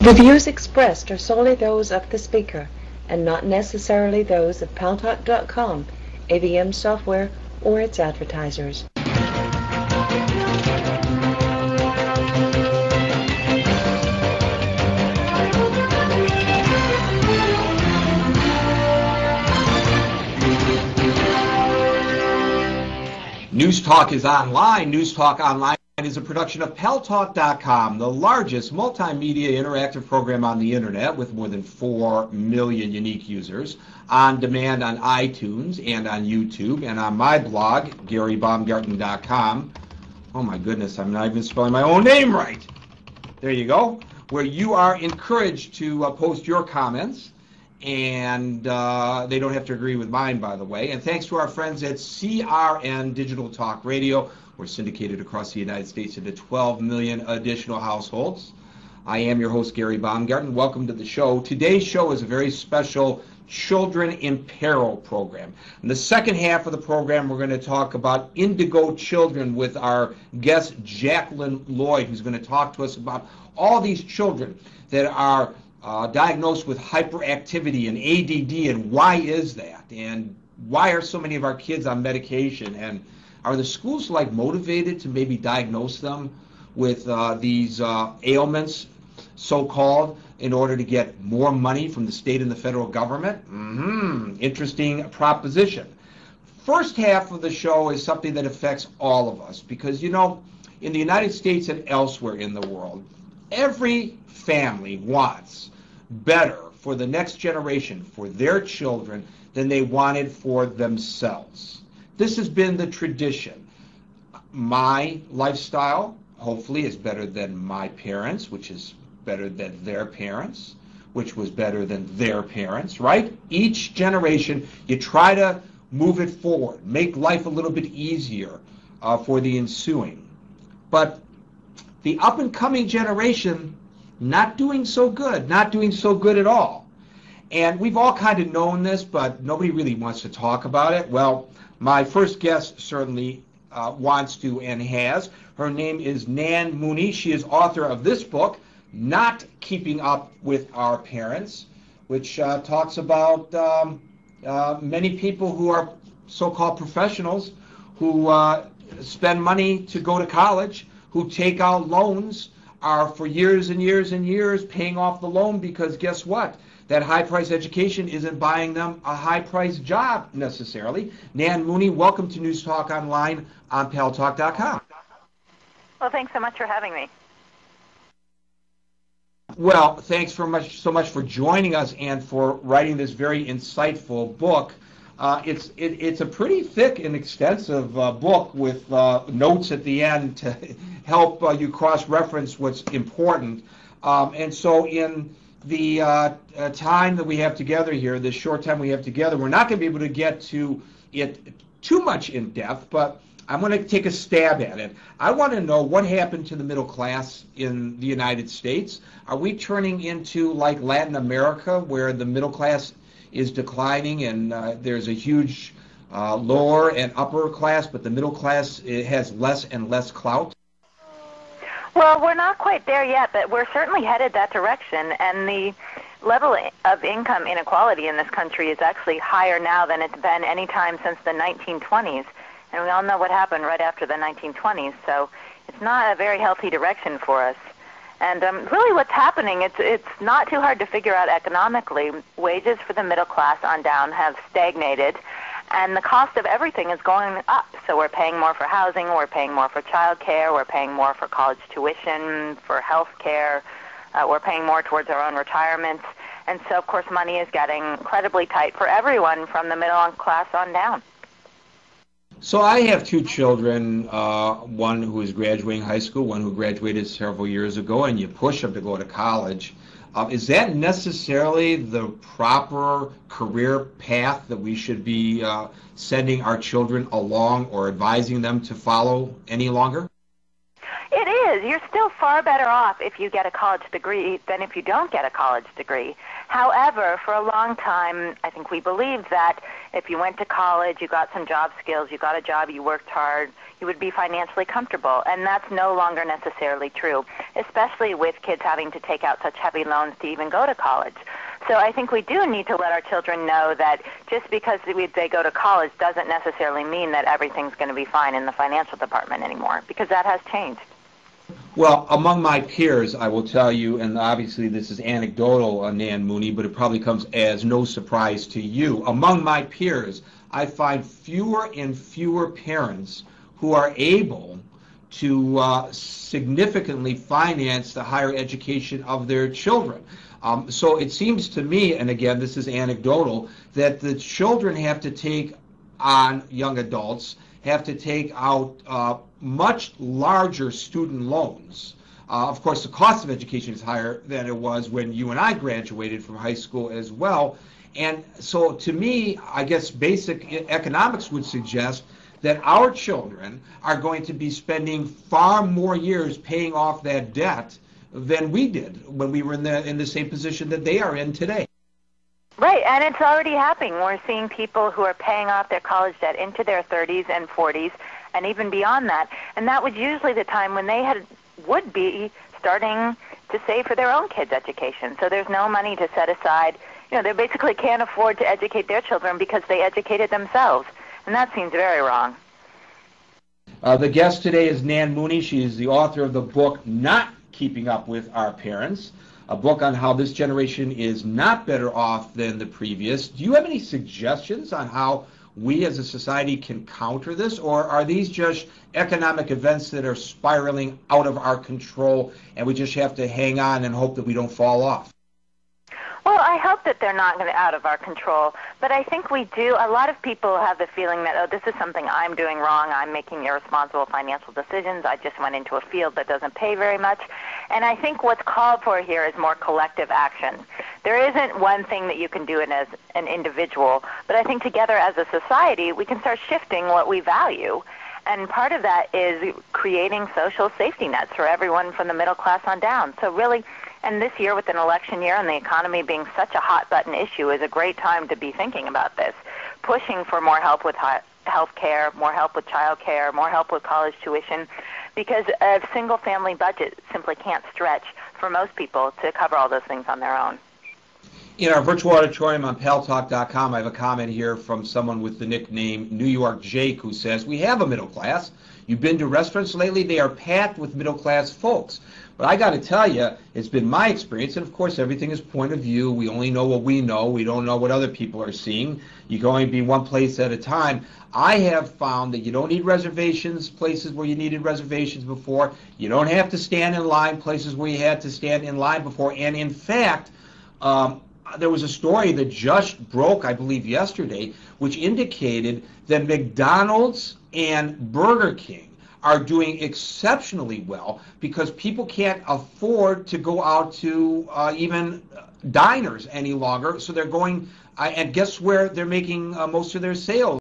The views expressed are solely those of the speaker and not necessarily those of Paltalk.com, AVM software, or its advertisers. News Talk is online. News Talk Online is a production of Paltalk.com, the largest multimedia interactive program on the internet with more than 4 million unique users, on demand on iTunes and on YouTube and on my blog, GaryBaumgarten.com. Oh my goodness, I'm not even spelling my own name right. There you go. Where you are encouraged to post your comments, and they don't have to agree with mine, by the way. And thanks to our friends at CRN Digital Talk Radio. We're syndicated across the United States into 12 million additional households. I am your host, Gary Baumgarten. Welcome to the show. Today's show is a very special Children in Peril program. In the second half of the program, we're going to talk about Indigo children with our guest, Jacqueline Lloyd, who's going to talk to us about all these children that are diagnosed with hyperactivity and ADD, and why is that? And why are so many of our kids on medication? And are the schools motivated to maybe diagnose them with these ailments, so-called, in order to get more money from the state and the federal government? Interesting proposition. First half of the show is something that affects all of us because, you know, in the United States and elsewhere in the world, every family wants better for the next generation, for their children, than they wanted for themselves. This has been the tradition. My lifestyle, hopefully, is better than my parents', which is better than their parents', which was better than their parents', right? Each generation, you try to move it forward, make life a little bit easier for the ensuing. But the up-and-coming generation, not doing so good at all. And we've all kind of known this, but nobody really wants to talk about it. Well, my first guest certainly wants to and has. Her name is Nan Mooney. She is author of this book, Not Keeping Up with Our Parents, which talks about many people who are so-called professionals who spend money to go to college, who take out loans, are for years and years and years paying off the loan because guess what? That high-priced education isn't buying them a high-priced job necessarily. Nan Mooney, welcome to News Talk Online on Paltalk.com. Well, thanks so much for having me. Well, thanks so much for joining us and for writing this very insightful book. It's a pretty thick and extensive book with notes at the end to help you cross-reference what's important. And so in the time that we have together here, this short time we have together, we're not going to be able to get to it too much in depth, but I'm going to take a stab at it. I want to know what happened to the middle class in the United States. Are we turning into like Latin America, where the middle class is declining and there's a huge lower and upper class, but the middle class has less and less clout? Well, we're not quite there yet, but we're certainly headed that direction, and the level of income inequality in this country is actually higher now than it's been any time since the 1920s, and we all know what happened right after the 1920s, so it's not a very healthy direction for us. And really what's happening, it's not too hard to figure out economically. Wages for the middle class on down have stagnated, and the cost of everything is going up. So we're paying more for housing, we're paying more for child care, we're paying more for college tuition, for health care, we're paying more towards our own retirement. And so, of course, money is getting incredibly tight for everyone from the middle class on down. So I have two children, one who is graduating high school, one who graduated several years ago, and you push them to go to college. Is that necessarily the proper career path that we should be sending our children along or advising them to follow any longer? It is. You're still far better off if you get a college degree than if you don't get a college degree. However, for a long time, I think we believed that if you went to college, you got some job skills, you got a job, you worked hard, he would be financially comfortable, and that's no longer necessarily true, especially with kids having to take out such heavy loans to even go to college. So I think we do need to let our children know that just because they go to college doesn't necessarily mean that everything's going to be fine in the financial department anymore, because that has changed. Well, among my peers, I will tell you, and obviously this is anecdotal, Nan Mooney, but it probably comes as no surprise to you. Among my peers, I find fewer and fewer parents who are able to significantly finance the higher education of their children. So it seems to me, and again, this is anecdotal, that the children have to take on, young adults, have to take out much larger student loans. Of course, the cost of education is higher than it was when you and I graduated from high school as well. And so to me, I guess basic economics would suggest that our children are going to be spending far more years paying off that debt than we did when we were in the same position that they are in today. Right, and it's already happening. We're seeing people who are paying off their college debt into their 30s and 40s and even beyond that. And that was usually the time when they would be starting to save for their own kids' education. So there's no money to set aside. You know, they basically can't afford to educate their children because they educated themselves. And that seems very wrong. The guest today is Nan Mooney. She is the author of the book, Not Keeping Up with Our Parents, a book on how this generation is not better off than the previous. Do you have any suggestions on how we as a society can counter this, or are these just economic events that are spiraling out of our control and we just have to hang on and hope that we don't fall off? Well, I hope that they're not going to out of our control, but I think we do. A lot of people have the feeling that, oh, this is something I'm doing wrong. I'm making irresponsible financial decisions. I just went into a field that doesn't pay very much. And I think what's called for here is more collective action. There isn't one thing that you can do as an individual, but I think together as a society, we can start shifting what we value. And part of that is creating social safety nets for everyone from the middle class on down. So really, and this year with an election year and the economy being such a hot button issue is a great time to be thinking about this, pushing for more help with health care, more help with child care, more help with college tuition, because a single family budget simply can't stretch for most people to cover all those things on their own. In our virtual auditorium on Paltalk.com, I have a comment here from someone with the nickname New York Jake, who says, we have a middle class. You've been to restaurants lately, they are packed with middle class folks. But I got to tell you, it's been my experience, and of course everything is point of view. We only know what we know. We don't know what other people are seeing. You can only be one place at a time. I have found that you don't need reservations, places where you needed reservations before. You don't have to stand in line, places where you had to stand in line before. And in fact, there was a story that just broke, I believe, yesterday, which indicated that McDonald's and Burger King are doing exceptionally well because people can't afford to go out to even diners any longer. So they're going, and guess where they're making most of their sales?